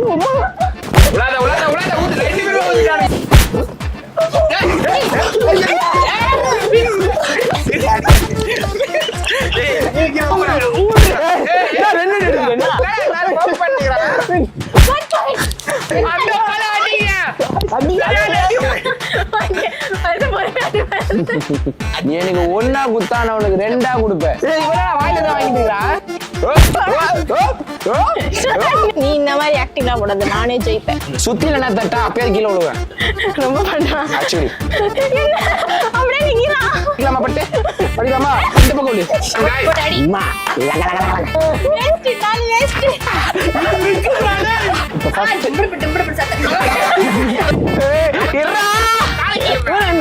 உலாத உலாத உலாத ஊத்து ரெண்டு பேரும் ஊத்திட்டானே. நீ எனக்கு ஒன்னா குத்தான உனக்கு ரெண்டா கொடுப்பேன். நீ இந்த மாதிரி ஆக்டிங்லாம் போடாத, நானே ஜெயிப்பேன். சுத்தில நான் தட்டா அப்பயே கீழே விழுவேன். ரொம்ப பண்றான். ஆக்சுவலி அப்படியே நிக்கிறான். படிக்கலாமா பட்டு படிக்கலாமா? இந்த பக்கம் விழு. அடி. Waste call waste.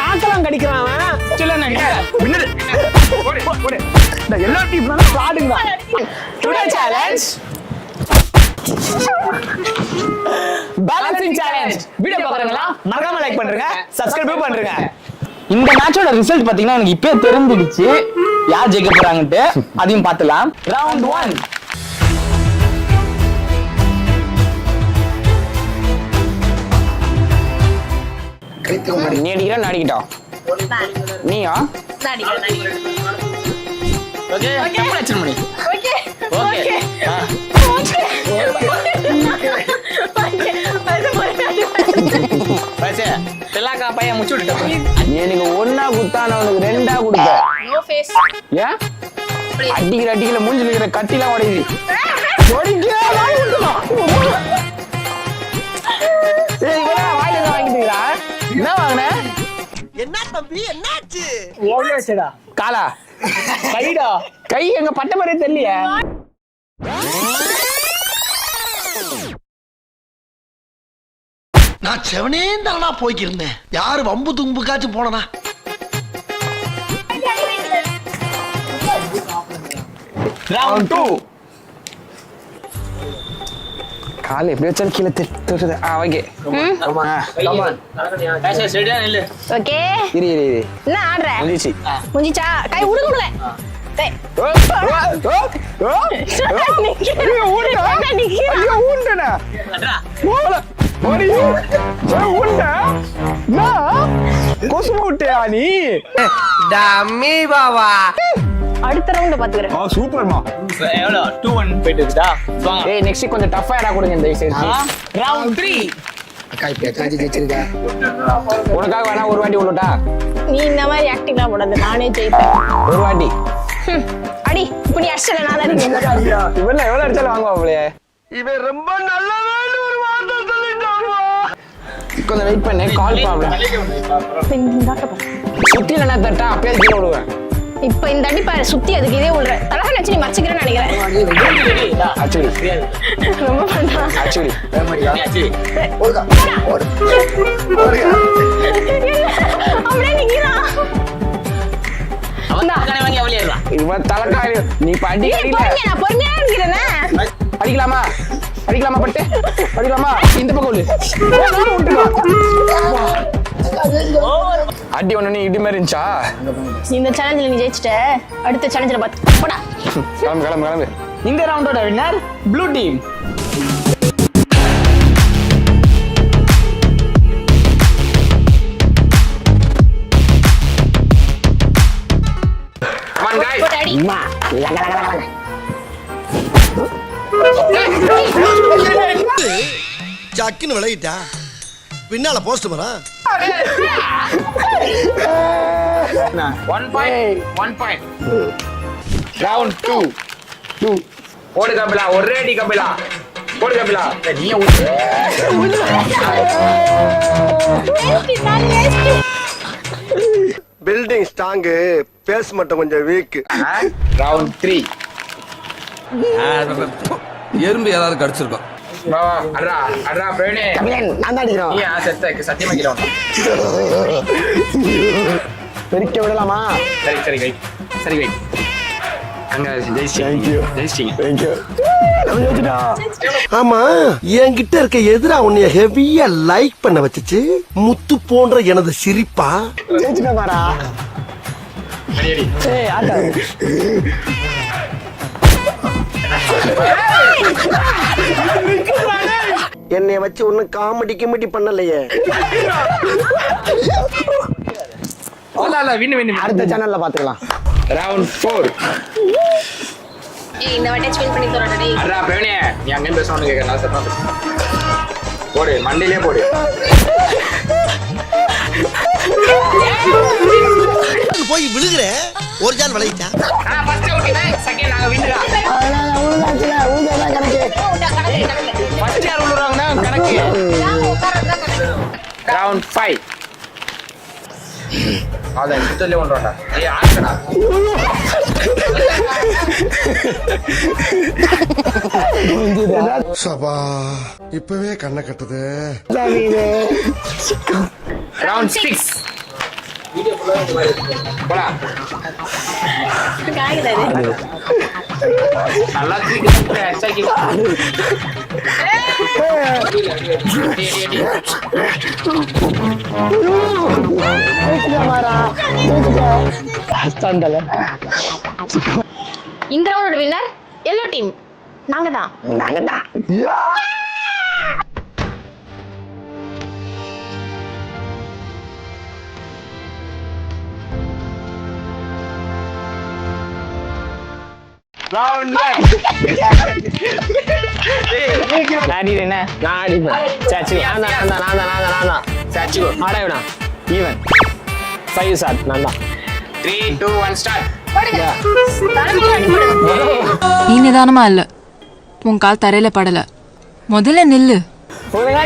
நாக்கெல்லாம் கடிக்கிறான். எல்லா டீம் பாடுங்க. Today challenge balancing challenge. Video பாக்குறீங்களா? மறக்காம லைக் பண்ணுங்க, சப்ஸ்கிரைப் பண்ணுங்க. இந்த மேட்சோட ரிசல்ட் பாத்தீங்கன்னா எனக்கு இப்பவே தெரிஞ்சிடுச்சு யார் ஜெயிக்க போறாங்கன்னு. அதையும் பார்த்துலாம். ரவுண்ட் 1. நீ அடிக்கிற நான் அடிக்கிட்டோம். நீயா? ஓகே கப்பல் அடிச்சு மணி. ஓகே ஓகே பச்சே தெலாக்கா பையன் முச்சு விட்டுட்ட. நீ எனக்கு ஒன்னா குத்தான உனக்கு ரெண்டா கொடுப்பேன். No face. ஏன் அடிக்கிற மூஞ்சில இருக்கிற கட்டிலாம் உடையுது. என்ன வாங்கின? என்ன தம்பி என்னாச்சு? காலா கைடா கை எங்க பட்ட மாதிரியே தெரியலையே. நான் செவனே தானா போய்க்கிருந்தேன். யாரு வம்பு தும்புக்காச்சும் போனா? ரவுண்ட் 2. கால் எப்படி வச்சாலும் கீழே தொடுறது. Okay okay. இரு என்ன ஆடுற? முடிஞ்சிச்சு. முடிஞ்சிச்சா? கை உடுங்கல. டேய். அடுத்த ரவுண்ட் பாத்துக்கிறேன். சூப்பர்மா. எவ்வளோ 2-1 போயிட்டு இருக்குடா. ஏய் நெக்ஸ்ட் கொஞ்சம் டஃபா ஏடா கொடுங்க இந்த சைடு. ரவுண்ட் 3. அக்கா இப்ப காஞ்சி ஜெயிச்சிருக்கா. உனக்காக வேணா ஒரு வாட்டி உள்ளட்டா. நீ இந்த மாதிரி ஆக்டிங்லாம் போடாத, நானே ஜெயிப்பேன். ஒரு வாட்டி அடி. இப்ப நீ அடிச்சல நான் தான் அடிக்கிறேன். இவன் எவ்வளவு அடிச்சாலும் வாங்குவாங்களே. இவன் ரொம்ப நல்லவன் ஒரு வார்த்தை சொல்லிட்டான். கொஞ்சம் வெயிட் பண்ணு. கால் ப்ராப்ளம். சுத்தில நான் தட்டா அப்பயே கீழே விடுவேன். இப்ப இந்த அடி பாரு, சுத்தி அதுக்கு இதே உள்ள தலகா நச்சு நீ மச்சிக்கிறேன்னு நினைக்கிறேன். ரொம்ப பண்றான். அப்படியே நிக்கிறான். இவன் தலைக்காய் நீ படி. நான் பொறுமையா இருக்கிறேனே. அடிக்கலாமா பட்டு அடிக்கலாமா? இந்த பக்கம் விழு. அடி ஒண்ணு இடி மாதிரி இருந்துச்சா? இந்த சேலஞ்சில நீ ஜெயிச்சிட்ட. அடுத்த சேலஞ்சில பாத்து போடா. கிளம்பு. இந்த ரவுண்டோட வின்னர் ப்ளூ டீம். சக்குன்னு விலகிட்டா. பின்னால போஸ்ட் மரா. 1 point. ரவுண்ட் 2. ஓடு கபிலா, ஒரே அடி கபிலா. ஓடு கபிலா. நீயே பில்டிங் ஸ்ட்ராங், பேஸ் மட்டும் கொஞ்சம் வீக். ரவுண்ட் 3. எறும்பு யாராவது கடிச்சிருக்கோம். வா அட்ரா பிரேனே. நான் தான் அடிக்கிறேன். நீ செத்த சத்தியமா கிலோ. பெருக்க விடலாமா? சரி வை. அங்க ஆமா, என்கிட்ட இருக்க எதிரா உன்னைய ஹெவியா லைக் பண்ண வச்சுச்சு. முத்து போன்ற எனது சிரிப்பா. ஜெயிச்சுட்டா பாரா. ஏய் ஆட்டா. என்னைய வச்சு ஒன்னும் காமெடி கிமெடி பண்ணலையே. அடுத்த சேனல்ல பாத்துக்கலாம். ரவுண்ட் 4. இந்த வாட்டி ஸ்பின் பண்ணி தரடா டேய். அடா பிரவீனே, நீ அங்க பேசணும் கேக்க நான் சத்தமா பேசு. போடு மண்டிலே போடு. போய் விழுகுற ஒரு ஜான் விளையிட்டான். ஃபர்ஸ்ட் அவுட் செகண்ட் நாங்க வின்னுடா. ஃபர்ஸ்ட் யார் உள்ளறாங்கனா கணக்கு. ரவுண்ட் 5. அத சுத்தலே ஒன்றடா. ஏய் ஆடுடா. சபா இப்பவே கண்ணை கட்டுது. ரவுண்ட் 6. வீடியோ ஃபுல்லா போடா. நல்லா தூக்கி அச்சாக்கி. இந்த ரவுண்டோட வின்னர் எல்லோ டீம். நாங்க தான். ரவுண்ட் 1. நான் என்ன நான் அடிப்பேன். சாச்சு நான் சாச்சு ஆடாவிடா ஈவன் 5 ஷாட் நான் தான். 3 2 1 ஸ்டார்ட். நீ நிதானமா இல்ல, உன் கால் தரையில படல. முதல்ல நில்லு. முதல்ல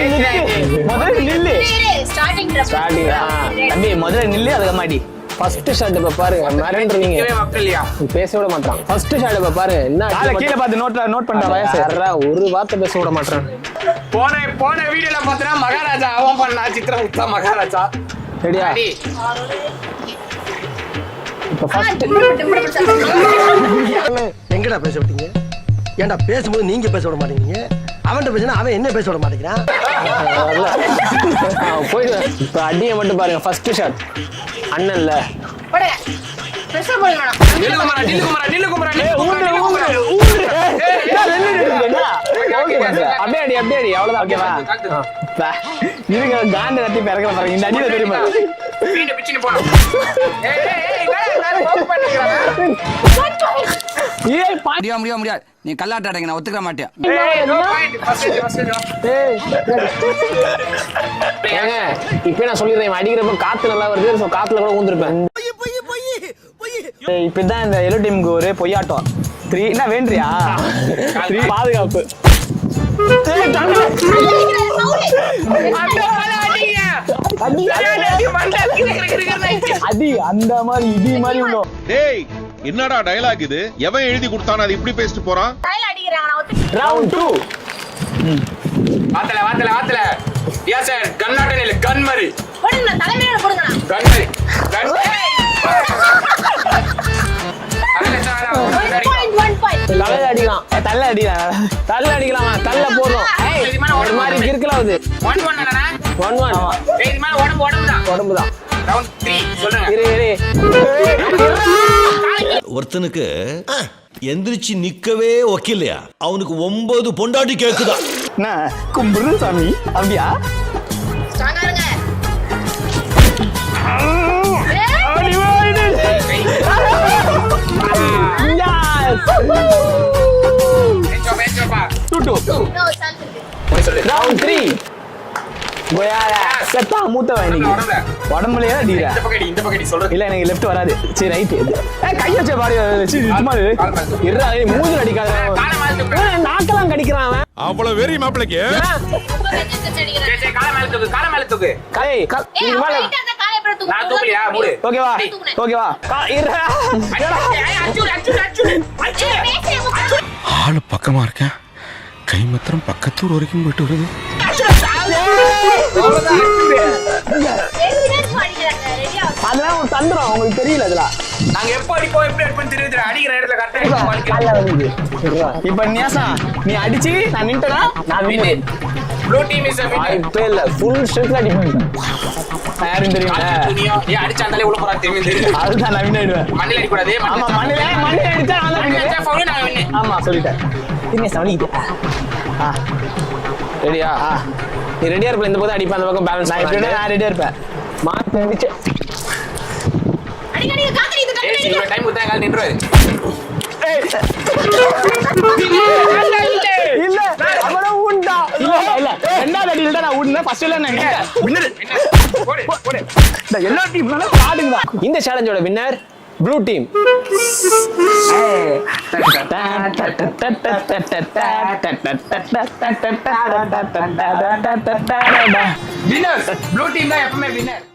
நில்லு. ஸ்டார்டிங் ஸ்டார்டிங் தம்பி முதல்ல நில்லு. அதுக்கு மாடி ஃபர்ஸ்ட் ஷாட் இப்ப பாருங்க. மறந்துறீங்க மக்கள்யா பேச விட மாட்டான். ஃபர்ஸ்ட் ஷாட் இப்ப பாருங்க. என்ன கால கீழ பார்த்து நோட் பண்ற வயசு ஒரு வார்த்தை பேச விட மாட்டான். போன வீடியோல பார்த்தா மகாராஜா அவன் பண்ணா சித்ரகுப்தா மகாராஜா. ரெடியா? இப்ப ஃபர்ஸ்ட் எங்கடா பேச விட்டீங்க? ஏன்டா பேசும்போது நீங்க பேச விட மாட்டேங்கிறீங்க? அவன்கிட்ட பேசினா அவன் என்ன பேச விட மாட்டேங்கிறான். போயிடு. இப்ப அடியை மட்டும் பாருங்க. ஃபர்ஸ்ட் ஷாட் அண்ணன்ல போடுங்க. பிரஷர் போடுங்க. நில்லு குமரா அப்படியே அடி அவ்வளவுதான். ஓகேவா? இருங்க காந்த கட்டி பிறகு பாருங்க. இந்த அடியில தெரியுமா வீட பிச்சினு போறோம். முடியாது நீ கல்லாட்ட அடங்க நான் ஒத்துக்க மாட்டேன். இப்ப நான் சொல்லிடுறேன் அடிக்கிறப்ப காத்து நல்லா வருது. காத்துல கூட ஊந்துருப்பேன். இப்பதான் இந்த எல்லோ டீமுக்கு ஒரு பொய்யாட்டம். 3 என்ன வேண்டியா? 3 பாதுகாப்பு. அடி அந்த மாதிரி இடி மாதிரி உள்ளோம். டேய் என்னடா டயலாக் இது? எவன் எழுதி கொடுத்தானே அது இப்படி பேசிட்டு போறான்? ரவுண்ட் 2. வாத்தல யா சார் கன்னாட்ட இல்ல கன் மாதிரி போடுங்க. தலைமையில போடுங்க. கன் மாதிரி கன் தலை அடிக்கலாம். தள்ள அடிக்கலாமா? தள்ள போதும். ஒரு மாதிரி இருக்கலாம். அது 1-1 உடம்புதான். ரவுண்ட் 3 சொல்லுங்க. ஒருத்தனுக்கு எந்திரிச்சு நிக்கவே ஒக்கில்லையா? அவனுக்கு 9 பொண்டாட்டி கேக்குதா? கும்பிடு சாமி. அப்படியா? ஸ்ட்ராங்கா இருங்க. ரவுண்ட் 3. செத்தா மூத்த உடம்புலயே அடிக்கிறேன். இந்த பக்கடி சொல்றது இல்ல எனக்கு லெஃப்ட் வராது. சரி ரைட். கை வச்ச பாரு. மூஞ்சில் அடிக்காத. நாக்கெல்லாம் கடிக்கிறான் அவன். அவ்வளவு வெறி மாப்பிளைக்கு. கால மேல தூக்கு. நான் தூக்கலையா? மூடு. ஓகேவா? ஆளு பக்கமா இருக்கேன். கை மாத்திரம் பக்கத்தூர் வரைக்கும் போயிட்டு வருது. அதெல்லாம் ஒரு தந்திரம் உங்களுக்கு தெரியல. இதெல்லாம் நாங்க எப்ப அடிப்போம் எப்படி அடிப்போம் தெரியுது. அடிக்கிற இடத்துல கரெக்டா. இப்ப நியாசா நீ அடிச்சு நான் நின்ட்டனா நான் win. Blue team is a winner. இப்ப இல்ல ஃபுல் ஸ்ட்ரெங்த்ல அடிப்பேன். யாரும் தெரியுமா? நீ அடிச்சாண்டாலே உள்ள போறா தெரியும். அதுதான் நான் வின் ஆயிடுவேன். மண்ணில அடி கூடாது. ஆமா மண்ணில அடிச்சா நான் தான் வின். ஃபவுல் நான் வின். ஆமா சொல்லிட்டேன். இன்னே சவனிக்குது. ரெடியா? நீ ரெடியா இருப்ப இந்த பக்கம் அடிப்பேன் அந்த பக்கம் பேலன்ஸ் நான் எப்படின்னா நான் ரெடியா இருப்பேன். மாத்தி அடிச்சு இவ்வளவு டைம் கொடுத்தா கால் நின்றுவாரு. இல்ல அவன ஊண்டா. இல்ல ரெண்டாவது அடியில தான் நான் ஊடுனேன். ஃபர்ஸ்ட்ல நான் வின்னர். போடு போடு. இந்த எல்லா டீம்னால ஆடுங்க. இந்த சேலஞ்சோட winner blue team. Winner blue team தான் எப்பவுமே வின்னர்.